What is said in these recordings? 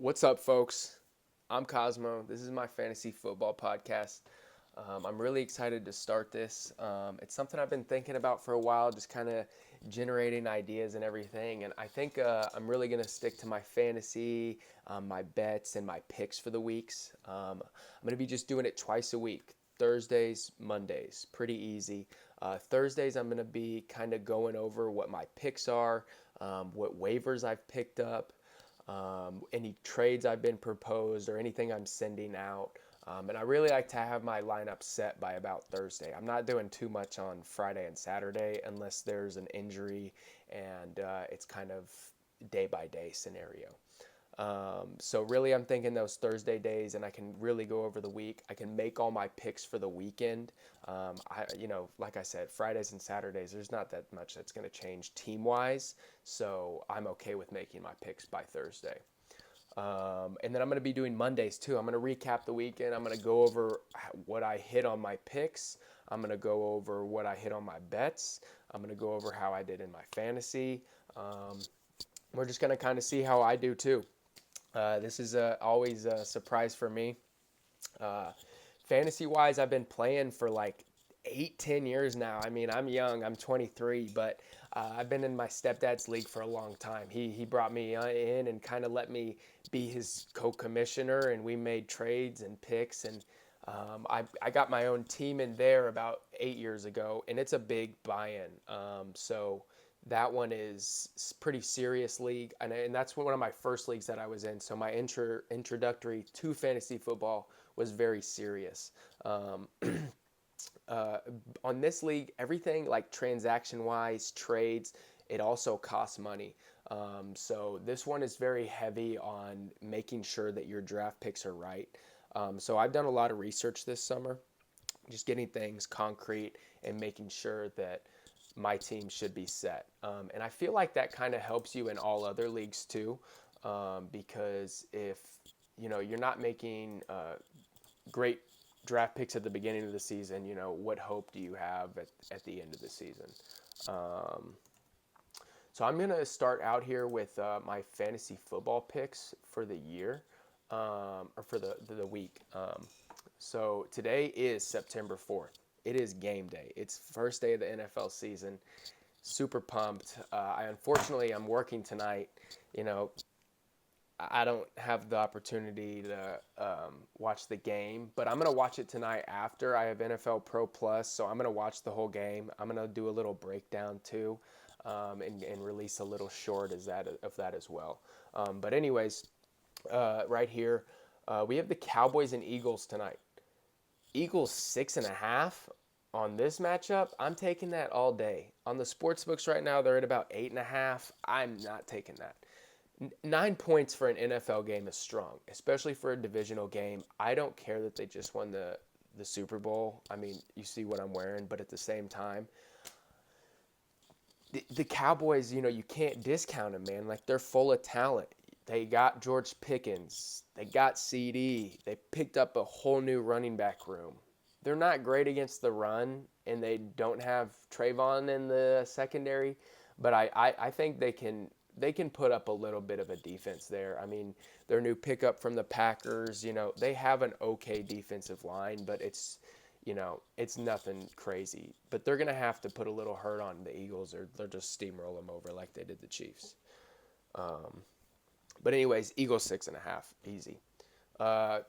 What's up, folks? I'm Cozmo. This is my fantasy football podcast. I'm really excited to start this. It's something I've been thinking about for a while, just kind of generating ideas and everything. And I think I'm really going to stick to my fantasy, my bets, and my picks for the weeks. I'm going to be just doing it twice a week, Thursdays, Mondays. Pretty easy. Thursdays, I'm going to be kind of going over what my picks are, what waivers I've picked up, any trades I've been proposed or anything I'm sending out. And I really like to have my lineup set by about Thursday. I'm not doing too much on Friday and Saturday unless there's an injury and it's kind of day by day scenario. So really, I'm thinking those Thursday days, and I can really go over the week. I can make all my picks for the weekend. Like I said, Fridays and Saturdays, there's not that much that's going to change team wise. So I'm okay with making my picks by Thursday. And then I'm going to be doing Mondays too. I'm going to recap the weekend. I'm going to go over what I hit on my picks. I'm going to go over what I hit on my bets. I'm going to go over how I did in my fantasy. We're just going to kind of see how I do too. This is always a surprise for me. Uh, Fantasy wise, I've been playing for like 8, 10 years now. I mean, I'm young, I'm 23, but I've been in my stepdad's league for a long time. He brought me in and kind of let me be his co-commissioner, and we made trades and picks. And I got my own team in there about 8 years ago, and it's a big buy-in. So that one is pretty serious league, and that's one of my first leagues that I was in. So my introductory to fantasy football was very serious. Um, on this league, everything like transaction wise, trades, it also costs money. So this one is very heavy on making sure that your draft picks are right. So I've done a lot of research this summer, just getting things concrete and making sure that my team should be set. And I feel like that kind of helps you in all other leagues too, because if you're not making great draft picks at the beginning of the season, what hope do you have at the end of the season? Um, so I'm going to start out here with my fantasy football picks for the year, or for the week. So today is September 4th. It is game day. It's first day of the NFL season. Super pumped. I'm working tonight. You know, I don't have the opportunity to watch the game, but I'm gonna watch it tonight after. I have NFL Pro Plus, so I'm gonna watch the whole game. I'm gonna do a little breakdown too, and release a little short of that as well. But anyways, right here, we have the Cowboys and Eagles tonight. Eagles 6.5 on this matchup. I'm taking that all day. On the sports books right now, they're at about 8.5. I'm not taking that. 9 points for an NFL game is strong, especially for a divisional game. I don't care that they just won the Super Bowl. I mean, you see what I'm wearing, but at the same time, the Cowboys, you can't discount them, man. Like, they're full of talent. They got George Pickens. They got CD. They picked up a whole new running back room. They're not great against the run, and they don't have Trayvon in the secondary, but I think they can put up a little bit of a defense there. I mean, their new pickup from the Packers, they have an okay defensive line, but it's nothing crazy. But they're going to have to put a little hurt on the Eagles, or they'll just steamroll them over like they did the Chiefs. But anyways, Eagles 6.5, easy.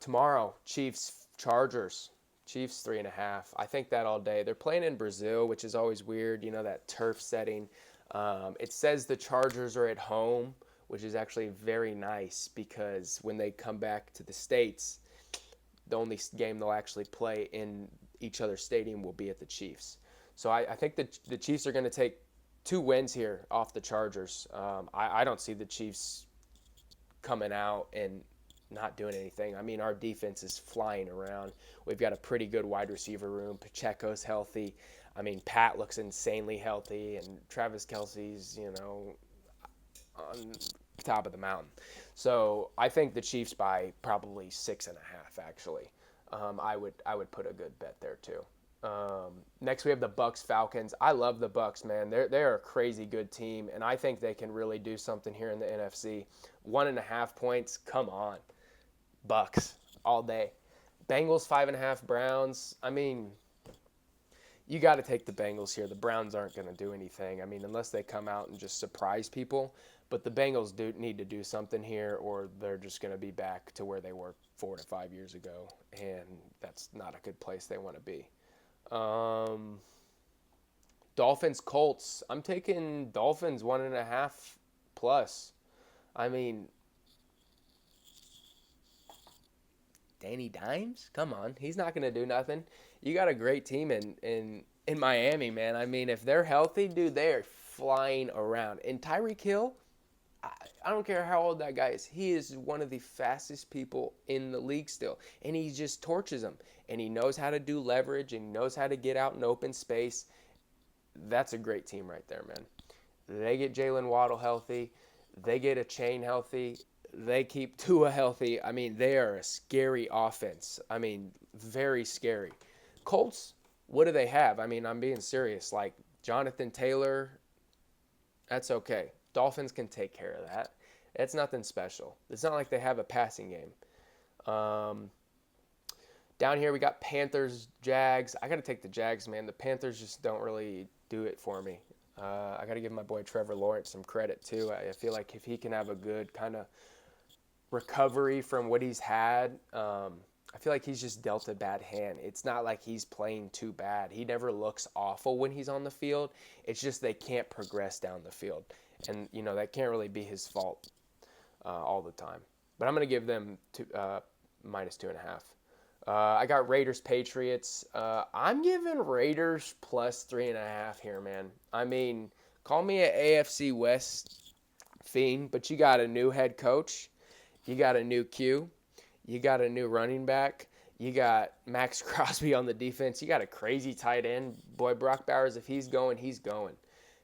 Tomorrow, Chiefs Chargers. Chiefs 3.5. I think that all day. They're playing in Brazil, which is always weird. That turf setting. It says the Chargers are at home, which is actually very nice because when they come back to the States, the only game they'll actually play in each other's stadium will be at the Chiefs. So I think the Chiefs are going to take 2 wins here off the Chargers. I don't see the Chiefs coming out and not doing anything. I mean, our defense is flying around. We've got a pretty good wide receiver room. Pacheco's healthy. I mean, Pat looks insanely healthy, and Travis Kelce's, on top of the mountain. So I think the Chiefs by probably 6.5. Actually, I would put a good bet there too. Next we have the Bucks Falcons. I love the Bucks, man. They're a crazy good team, and I think they can really do something here in the NFC. 1.5 points, come on, Bucks all day. Bengals 5.5, Browns. I mean, you got to take the Bengals here. The Browns aren't going to do anything. I mean, unless they come out and just surprise people. But the Bengals do need to do something here, or they're just going to be back to where they were 4 to 5 years ago, and that's not a good place they want to be. Um, Dolphins Colts. I'm taking Dolphins 1.5 plus. I mean, Danny Dimes? Come on, he's not going to do nothing. You got a great team in Miami, man. I mean, if they're healthy, dude, they are flying around. And Tyreek Hill, I don't care how old that guy is. He is one of the fastest people in the league still, and he just torches them. And he knows how to do leverage, and he knows how to get out in open space. That's a great team right there, man. They get Jalen Waddle healthy. They get a chain healthy. They keep Tua healthy. I mean, they are a scary offense. I mean, very scary. Colts, what do they have? I mean, I'm being serious. Like Jonathan Taylor, that's okay. Dolphins can take care of that. It's nothing special. It's not like they have a passing game. Um, Down here we got Panthers, Jags. I got to take the Jags, man. The Panthers just don't really do it for me. I got to give my boy Trevor Lawrence some credit too. I feel like if he can have a good kind of recovery from what he's had, I feel like he's just dealt a bad hand. It's not like he's playing too bad. He never looks awful when he's on the field. It's just they can't progress down the field, and that can't really be his fault all the time. But I'm going to give them -2.5. I got Raiders Patriots. I'm giving Raiders +3.5 here, man. I mean, call me an AFC West fiend, but you got a new head coach, you got a new Q, you got a new running back, you got Max Crosby on the defense, you got a crazy tight end. Boy, Brock Bowers, if he's going, he's going.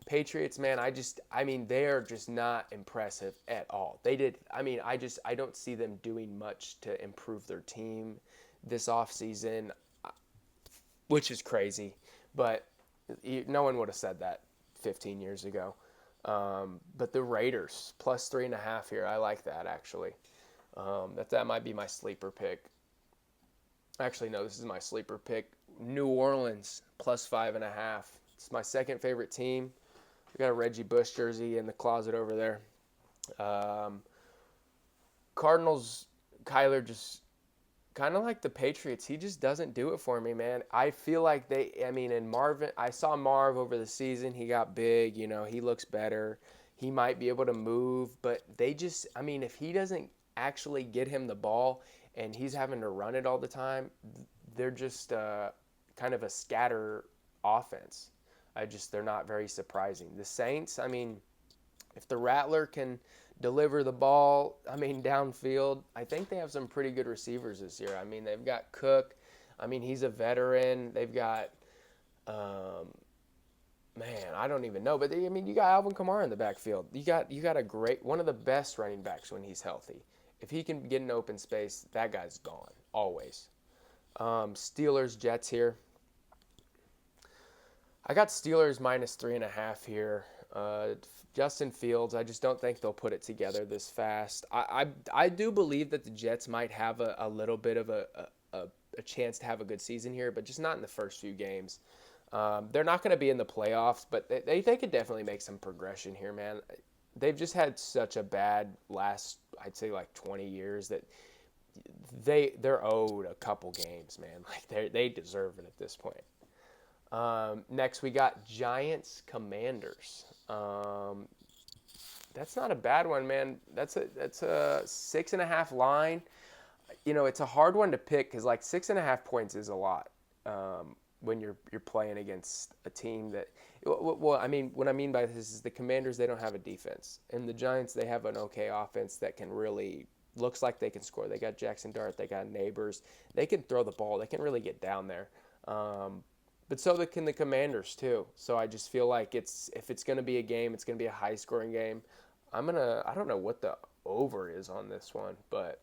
Patriots, man, I mean, they're just not impressive at all. I don't see them doing much to improve their team this offseason, which is crazy. But no one would have said that 15 years ago. But the Raiders, +3.5 here. I like that, actually. That might be my sleeper pick. Actually, no, this is my sleeper pick. New Orleans, +5.5. It's my second favorite team. We got a Reggie Bush jersey in the closet over there. Cardinals, Kyler just kind of like the Patriots. He just doesn't do it for me, man. I feel like and Marvin, I saw Marv over the season. He got big, he looks better. He might be able to move, but if he doesn't actually get him the ball and he's having to run it all the time, they're just kind of a scatter offense. They're not very surprising. The Saints, if the Rattler can deliver the ball, downfield, I think they have some pretty good receivers this year. They've got Cook. He's a veteran. They've got, I don't even know. But, you got Alvin Kamara in the backfield. You got a great, one of the best running backs when he's healthy. If he can get in open space, that guy's gone, always. Steelers, Jets here. I got Steelers -3.5 here. Justin Fields, I just don't think they'll put it together this fast. I do believe that the Jets might have a little bit of a chance to have a good season here, but just not in the first few games. They're not going to be in the playoffs, but they could definitely make some progression here, man. They've just had such a bad last, I'd say, like 20 years that they're owed a couple games, man. Like they deserve it at this point. Next, we got Giants Commanders. That's not a bad one, man. That's a 6.5 line. It's a hard one to pick because 6.5 points is a lot when you're playing against a team that. Well, what I mean by this is the Commanders, they don't have a defense, and the Giants, they have an okay offense that can really looks like they can score. They got Jackson Dart, they got Neighbors, they can throw the ball, they can really get down there. But so can the Commanders too. So I just feel like if it's going to be a game, it's going to be a high-scoring game. I don't know what the over is on this one, but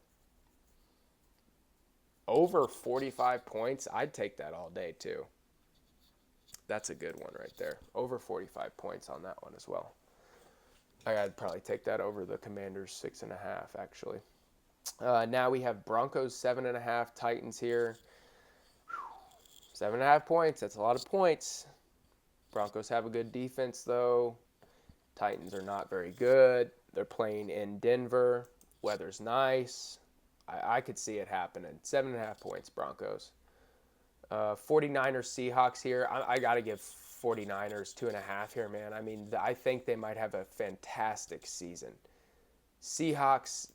over 45 points, I'd take that all day too. That's a good one right there. Over 45 points on that one as well. I'd probably take that over the Commanders 6.5, actually. Now we have Broncos 7.5, Titans here. 7.5 points. That's a lot of points. Broncos have a good defense, though. Titans are not very good. They're playing in Denver. Weather's nice. I could see it happening. 7.5 points, Broncos. 49ers, Seahawks here. I got to give 49ers 2.5 here, man. I mean, I think they might have a fantastic season. Seahawks,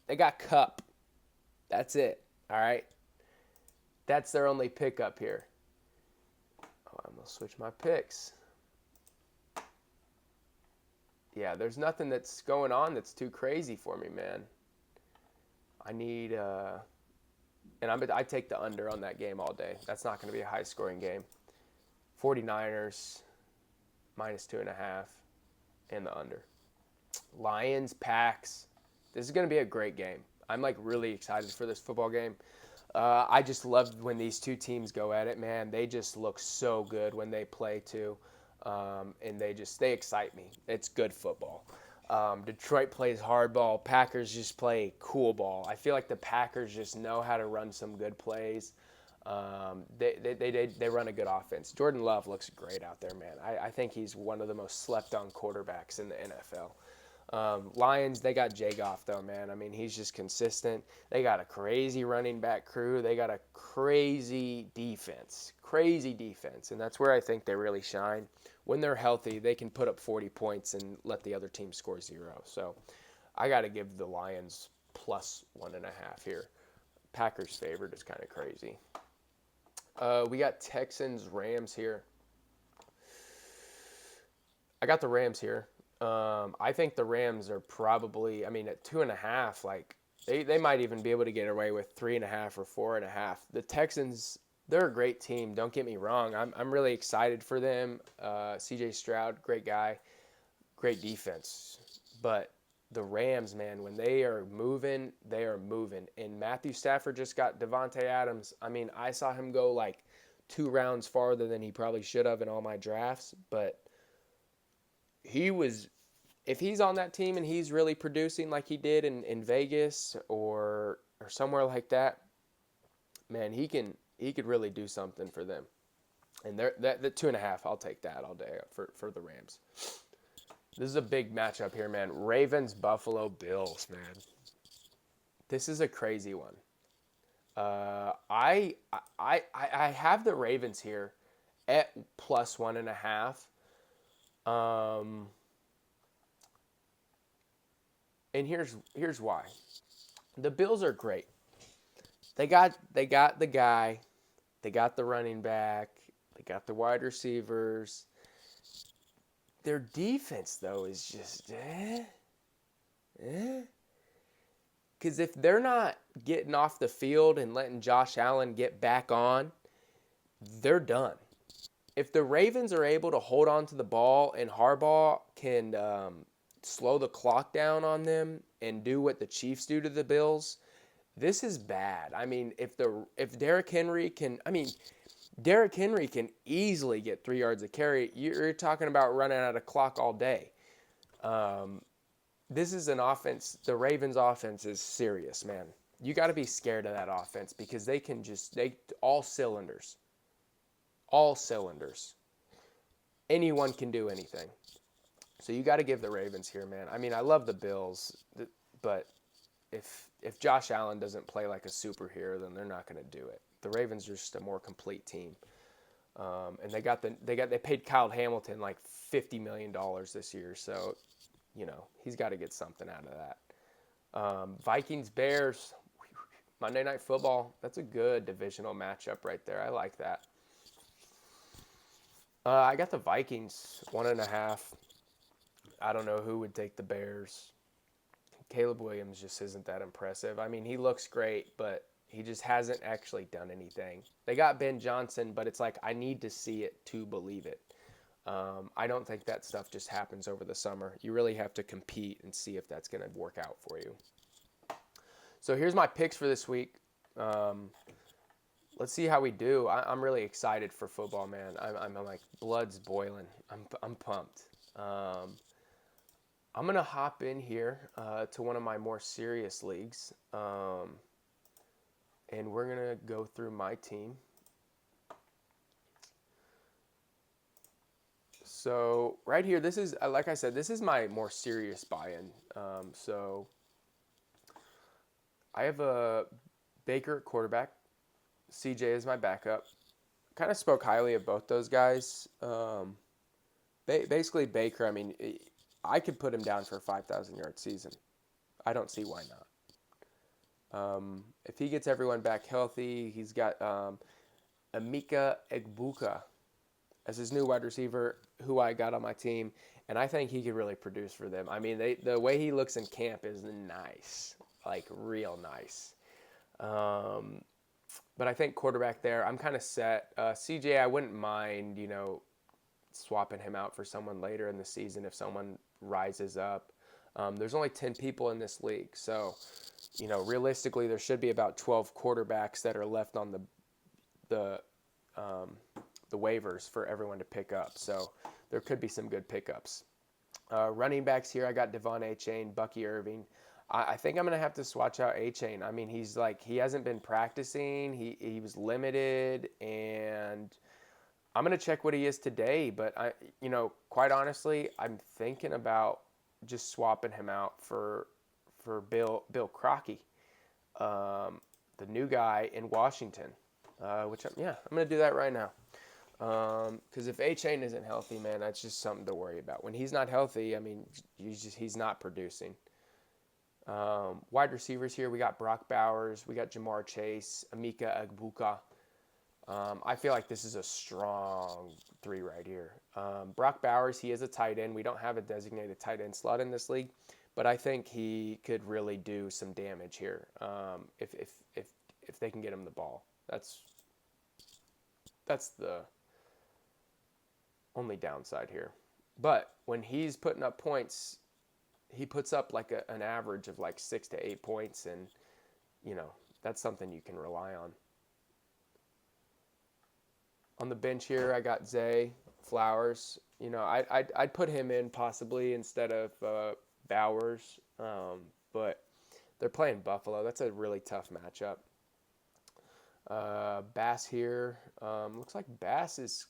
they got Cup. That's it. All right. That's their only pickup here. Oh, I'm going to switch my picks. Yeah, there's nothing that's going on that's too crazy for me, man. I need, and I take the under on that game all day. That's not going to be a high-scoring game. 49ers, -2.5, and the under. Lions, Packs. This is going to be a great game. I'm, like, really excited for this football game. I just love when these two teams go at it, man. They just look so good when they play, too. And they excite me. It's good football. Detroit plays hardball. Packers just play cool ball. I feel like the Packers just know how to run some good plays. They run a good offense. Jordan Love looks great out there, man. I think he's one of the most slept-on quarterbacks in the NFL. Lions, they got Jagoff, though, man. I mean, he's just consistent. They got a crazy running back crew. They got a crazy defense. And that's where I think they really shine. When they're healthy, they can put up 40 points and let the other team score 0. So I got to give the Lions +1.5 here. Packers favored is kind of crazy. We got Texans, Rams here. I got the Rams here. I think the Rams are probably, at 2.5, like they might even be able to get away with 3.5 or 4.5. The Texans, they're a great team. Don't get me wrong. I'm really excited for them. C.J. Stroud, great guy, great defense. But the Rams, man, when they are moving, they are moving. And Matthew Stafford just got Devontae Adams. I mean, I saw him go like 2 rounds farther than he probably should have in all my drafts. But if he's on that team and he's really producing like he did in Vegas or somewhere like that, man, he could really do something for them. And the 2.5, I'll take that all day for the Rams. This is a big matchup here, man. Ravens, Buffalo Bills, man. This is a crazy one. I have the Ravens here at +1.5. And here's why. The Bills are great. They got the guy, they got the running back, they got the wide receivers. Their defense, though, is just Because if they're not getting off the field and letting Josh Allen get back on, they're done. If the Ravens are able to hold on to the ball and Harbaugh can slow the clock down on them and do what the Chiefs do to the Bills, this is bad. I mean, if Derrick Henry can, Derrick Henry can easily get 3 yards a carry. You're talking about running out of clock all day. This is an offense. The Ravens' offense is serious, man. You got to be scared of that offense because they all cylinders. All cylinders. Anyone can do anything. So you got to give the Ravens here, man. I love the Bills, but if Josh Allen doesn't play like a superhero, then they're not going to do it. The Ravens are just a more complete team, and they paid Kyle Hamilton like $50 million this year, so he's got to get something out of that. Vikings Bears, Monday Night Football. That's a good divisional matchup right there. I like that. I got the Vikings 1.5. I don't know who would take the Bears. Caleb Williams just isn't that impressive. He looks great, but he just hasn't actually done anything. They got Ben Johnson, but it's like I need to see it to believe it. I don't think that stuff just happens over the summer. You really have to compete and see if that's going to work out for you. So here's my picks for this week. let's see how we do. I'm really excited for football, man. I'm like blood's boiling. I'm pumped. Um, I'm gonna hop in here to one of my more serious leagues, and we're gonna go through my team. So right here, this is like I said, this is my more serious buy-in. So I have a Baker at quarterback. CJ is my backup. Kind of spoke highly of both those guys. Basically, Baker, I mean, I could put him down for a 5,000-yard season. I don't see why not. If he gets everyone back healthy, he's got Emeka Egbuka as his new wide receiver, who I got on my team, and I think he could really produce for them. I mean, the way he looks in camp is nice, like real nice. But I think quarterback there, I'm kind of set. CJ, I wouldn't mind, swapping him out for someone later in the season if someone rises up. There's only 10 people in this league, so realistically, there should be about 12 quarterbacks that are left on the waivers for everyone to pick up. So there could be some good pickups. Running backs here, I got Devon A-Chain, Bucky Irving. I think I'm going to have to swatch out A-Chain. I mean, he hasn't been practicing. He was limited, and I'm going to check what he is today. But, quite honestly, I'm thinking about just swapping him out for Bill Crockett, the new guy in Washington, I'm going to do that right now. Because if A-Chain isn't healthy, man, that's just something to worry about. When he's not healthy, I mean, he's not producing. Wide receivers here, we got Brock Bowers, we got Jamar Chase, Emeka Egbuka. I feel like this is a strong three right here. Brock Bowers, he is a tight end. We don't have a designated tight end slot in this league, but I think he could really do some damage here if they can get him the ball. That's the only downside here. But when he's putting up points, he puts up like an average of like 6 to 8 points, and that's something you can rely on. On the bench here, I got Zay Flowers. I'd put him in possibly instead of Bowers, but they're playing Buffalo. That's a really tough matchup. Bass here. Looks like Bass is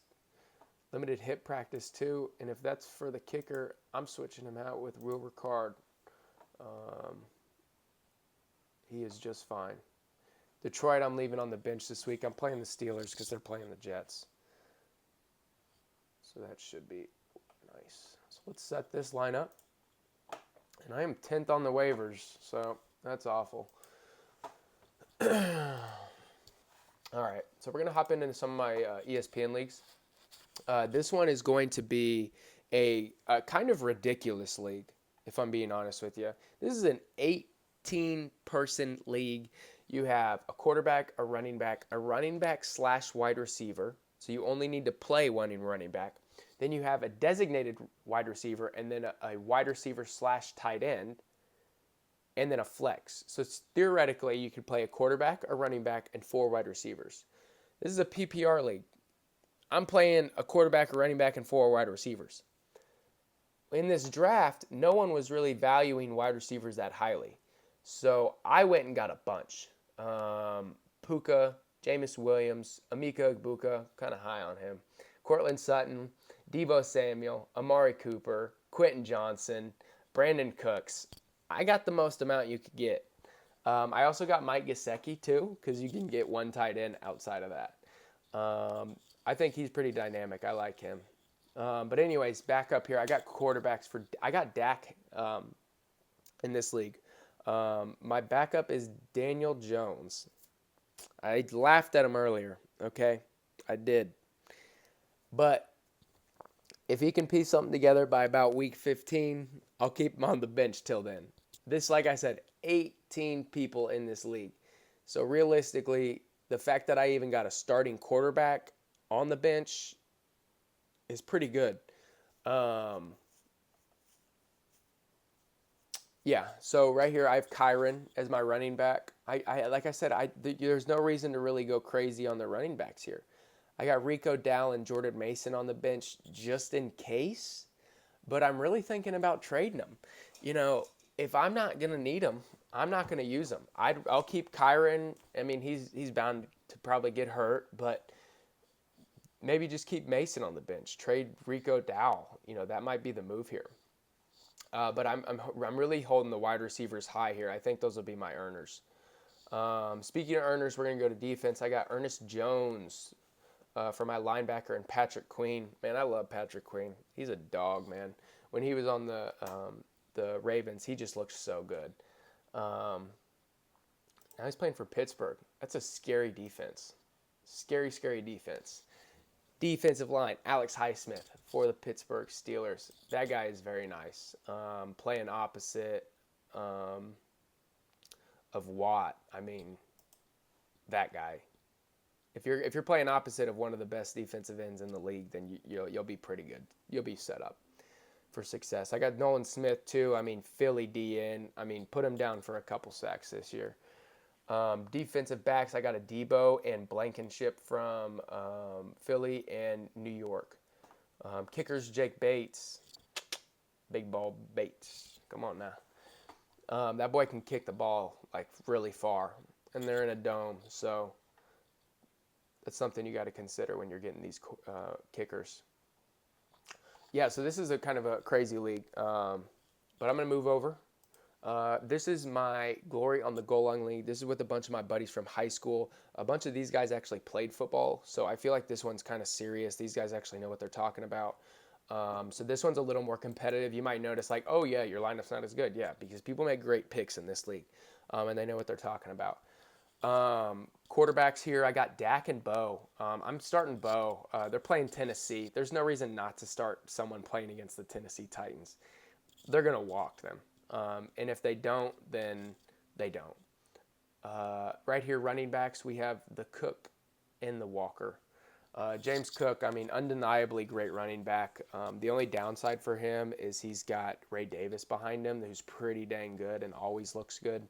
limited hip practice too, and if that's for the kicker, I'm switching him out with Will Ricard. He is just fine. Detroit, I'm leaving on the bench this week. I'm playing the Steelers because they're playing the Jets. So that should be nice. So let's set this line up. And I am 10th on the waivers, so that's awful. All right, so we're going to hop into some of my ESPN leagues. This one is going to be a kind of ridiculous league, if I'm being honest with you. This is an 18-person league. You have a quarterback, a running back / wide receiver. So you only need to play one in running back. Then you have a designated wide receiver, and then a wide receiver / tight end, and then a flex. So theoretically, you could play a quarterback, a running back, and 4 wide receivers. This is a PPR league. I'm playing a quarterback, a running back, and 4 wide receivers. In this draft, no one was really valuing wide receivers that highly. So I went and got a bunch. Puka, Jameis Williams, Emeka Egbuka, kind of high on him. Cortland Sutton, Deebo Samuel, Amari Cooper, Quentin Johnson, Brandon Cooks. I got the most amount you could get. I also got Mike Gesicki too, because you can get one tight end outside of that. I think he's pretty dynamic. I like him. But anyways, back up here. I got quarterbacks I got Dak in this league. My backup is Daniel Jones. I laughed at him earlier, okay? I did. But if he can piece something together by about week 15, I'll keep him on the bench till then. This, like I said, 18 people in this league. So realistically, the fact that I even got a starting quarterback on the bench is pretty good. Yeah, so right here I have Kyron as my running back. Like I said, there's no reason to really go crazy on the running backs here. I got Rico Dow and Jordan Mason on the bench just in case, but I'm really thinking about trading them. You know, if I'm not gonna need them, I'm not gonna use them. I'll keep Kyron. I mean, he's bound to probably get hurt, but maybe just keep Mason on the bench. Trade Rico Dow. You know, that might be the move here. But I'm really holding the wide receivers high here. I think those will be my earners. Speaking of earners, we're gonna go to defense. I got Ernest Jones for my linebacker and Patrick Queen. Man, I love Patrick Queen. He's a dog, man. When he was on the Ravens, he just looked so good. Um, Now he's playing for Pittsburgh. That's a scary defense. Scary, scary defense. Defensive line, Alex Highsmith for the Pittsburgh Steelers. That guy is very nice. Playing opposite of Watt. I mean, that guy. If you're playing opposite of one of the best defensive ends in the league, then you'll be pretty good. You'll be set up for success. I got Nolan Smith too. I mean, Philly DN. I mean, put him down for a couple sacks this year. Defensive backs, I got a Debo and Blankenship from Philly and New York. Kickers, Jake Bates. Big ball Bates. Come on now. That boy can kick the ball like really far, and they're in a dome, so that's something you got to consider when you're getting these kickers. Yeah, so this is a kind of a crazy league, but I'm going to move over. This is my Glory on the Goal Line League. This is with a bunch of my buddies from high school. A bunch of these guys actually played football, so I feel like this one's kind of serious. These guys actually know what they're talking about. So this one's a little more competitive. You might notice like, oh yeah, your lineup's not as good. Yeah, because people make great picks in this league, and they know what they're talking about. Quarterbacks here, I got Dak and Bo. I'm starting Bo. They're playing Tennessee. There's no reason not to start someone playing against the Tennessee Titans. They're going to walk them. And if they don't, then they don't. Right here, running backs, we have the Cook and the Walker. James Cook, I mean, undeniably great running back. The only downside for him is he's got Ray Davis behind him, who's pretty dang good and always looks good.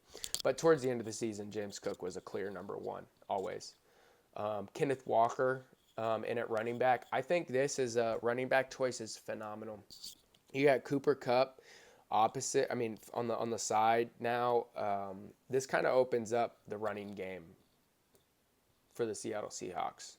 But towards the end of the season, James Cook was a clear number one, always. Kenneth Walker in at running back. I think this is a running back choice is phenomenal. You got Cooper Kupp opposite. I mean, on the side now. This kind of opens up the running game for the Seattle Seahawks.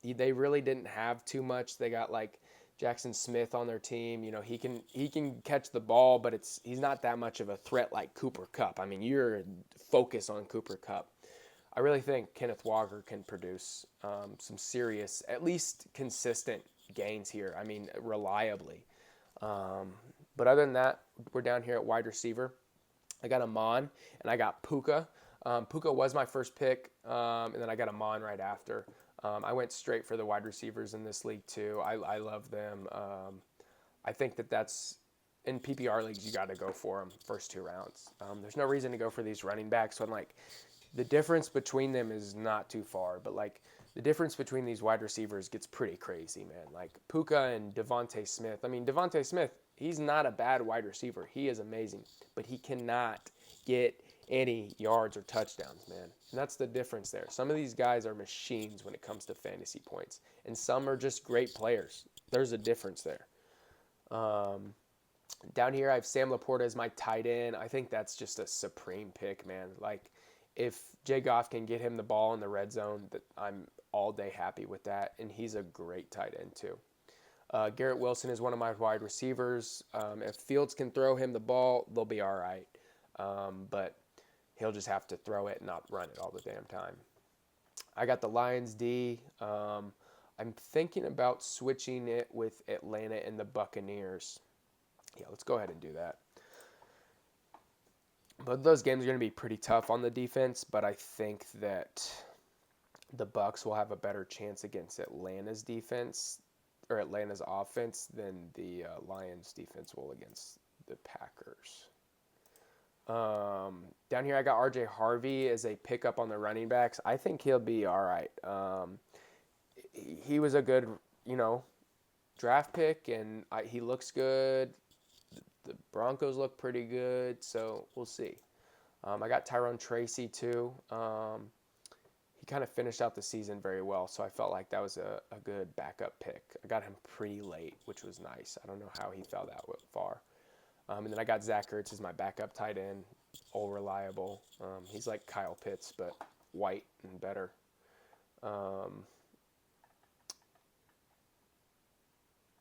They really didn't have too much. They got like Jackson Smith on their team. You know, he can catch the ball, but he's not that much of a threat like Cooper Kupp. I mean, you're focused on Cooper Kupp. I really think Kenneth Walker can produce some serious, at least consistent gains here. I mean, reliably. But other than that, we're down here at wide receiver. I got Amon and I got Puka. Puka was my first pick, and then I got Amon right after. I went straight for the wide receivers in this league too. I love them. I think that's in PPR leagues you got to go for them first two rounds. There's no reason to go for these running backs when like the difference between them is not too far, but like the difference between these wide receivers gets pretty crazy, man. Like Puka and Devontae Smith. I mean, Devontae Smith, he's not a bad wide receiver. He is amazing, but he cannot get any yards or touchdowns, man. And that's the difference there. Some of these guys are machines when it comes to fantasy points, and some are just great players. There's a difference there. Down here, I have Sam Laporta as my tight end. I think that's just a supreme pick, man. Like, if Jay Goff can get him the ball in the red zone, that I'm all day happy with that, and he's a great tight end too. Garrett Wilson is one of my wide receivers. If Fields can throw him the ball, they'll be all right. But he'll just have to throw it and not run it all the damn time. I got the Lions D. I'm thinking about switching it with Atlanta and the Buccaneers. Yeah, let's go ahead and do that. But those games are going to be pretty tough on the defense, but I think that the Bucs will have a better chance against Atlanta's defense or Atlanta's offense than the Lions defense will against the Packers. Down here I got RJ Harvey as a pickup on the running backs. I think he'll be all right. He was a good, draft pick, and he looks good. The Broncos look pretty good, so we'll see. I got Tyrone Tracy too. He kind of finished out the season very well, so I felt like that was a good backup pick. I got him pretty late, which was nice. I don't know how he fell that far. And then I got Zach Ertz as my backup tight end, all reliable. He's like Kyle Pitts, but white and better.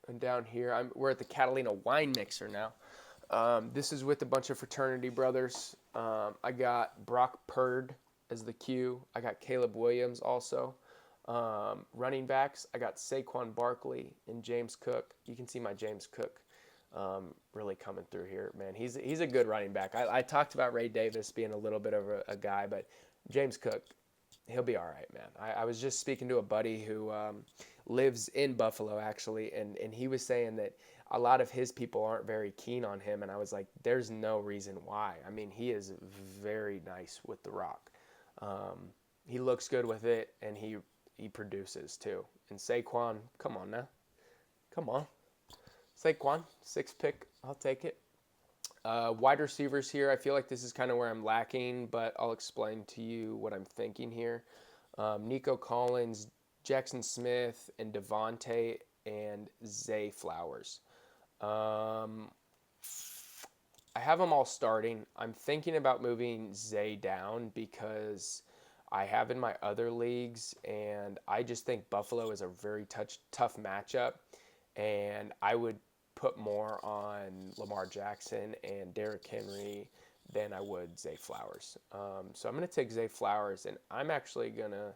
And down here, we're at the Catalina Wine Mixer now. This is with a bunch of fraternity brothers. I got Brock Purd as the Q. I got Caleb Williams also. Running backs, I got Saquon Barkley and James Cook. You can see my James Cook really coming through here, man. He's a good running back. I talked about Ray Davis being a little bit of a guy, but James Cook, he'll be all right, man. I was just speaking to a buddy who lives in Buffalo, actually, and he was saying that a lot of his people aren't very keen on him, and I was like, there's no reason why. I mean, he is very nice with the rock. He looks good with it, and he produces too. And Saquon, come on now. Come on. Saquon, 6th pick. I'll take it. Wide receivers here, I feel like this is kind of where I'm lacking, but I'll explain to you what I'm thinking here. Nico Collins, Jackson Smith, and Devontae, and Zay Flowers. I have them all starting. I'm thinking about moving Zay down because I have in my other leagues, and I just think Buffalo is a very tough matchup, and I would put more on Lamar Jackson and Derrick Henry than I would Zay Flowers. So I'm going to take Zay Flowers, and I'm actually going to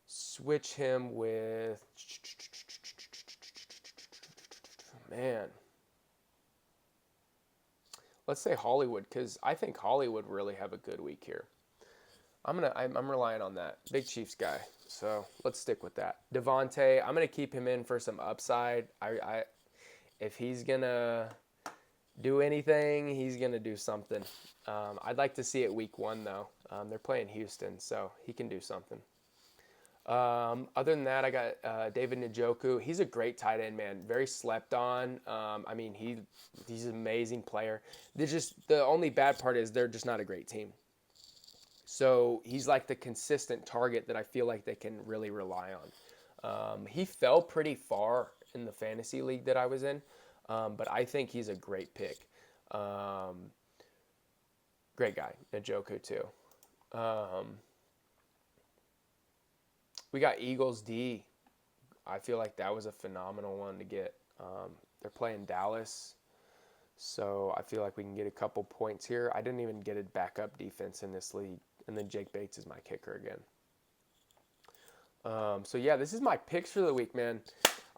switch him with, man, let's say Hollywood, because I think Hollywood really have a good week here. I'm relying on that. Big Chiefs guy. So let's stick with that. Devontae, I'm gonna keep him in for some upside. If he's gonna do anything, he's gonna do something. I'd like to see it week 1 though. They're playing Houston, so he can do something. Other than that, I got David Njoku. He's a great tight end, man. Very slept on. I mean, he's an amazing player. The only bad part is they're just not a great team. So he's like the consistent target that I feel like they can really rely on. He fell pretty far in the fantasy league that I was in, but I think he's a great pick. Great guy, Njoku too. We got Eagles D. I feel like that was a phenomenal one to get. They're playing Dallas, so I feel like we can get a couple points here. I didn't even get a backup defense in this league, and then Jake Bates is my kicker again. So yeah, this is my picks for the week, man.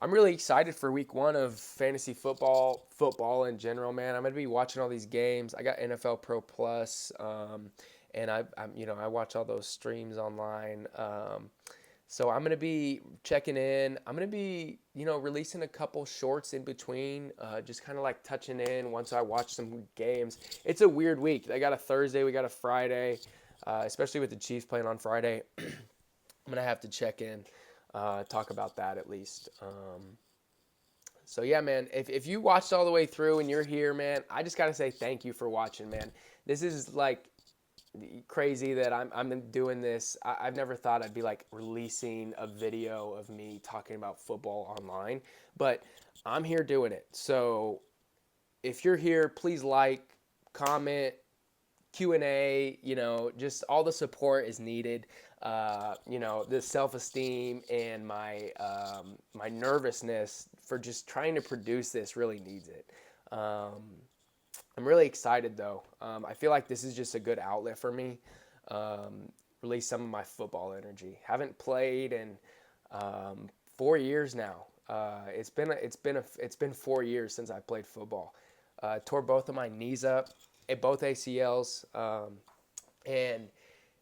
I'm really excited for week 1 of fantasy football in general, man. I'm gonna be watching all these games. I got NFL Pro Plus, and I watch all those streams online. So I'm going to be checking in. I'm going to be, releasing a couple shorts in between, just kind of like touching in once I watch some games. It's a weird week. I got a Thursday, we got a Friday, especially with the Chiefs playing on Friday. I'm going to have to check in, talk about that at least. So yeah, man, if you watched all the way through and you're here, man, I just got to say thank you for watching, man. This is like crazy that I'm doing this. I've never thought I'd be like releasing a video of me talking about football online, but I'm here doing it. So if you're here, please like, comment, Q&A, just all the support is needed. The self-esteem and my nervousness for just trying to produce this really needs it. I'm really excited, though. I feel like this is just a good outlet for me. Release some of my football energy. Haven't played in 4 years now. It's been 4 years since I played football. Tore both of my knees up, at both ACLs, and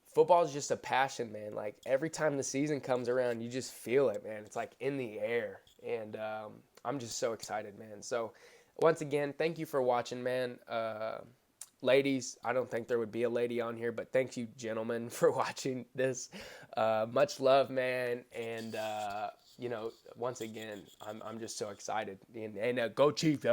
football is just a passion, man. Like every time the season comes around, you just feel it, man. It's like in the air, and I'm just so excited, man. So. Once again, thank you for watching, man. Ladies, I don't think there would be a lady on here, but thank you, gentlemen, for watching this. Much love, man. And, once again, I'm just so excited. And go Chiefs,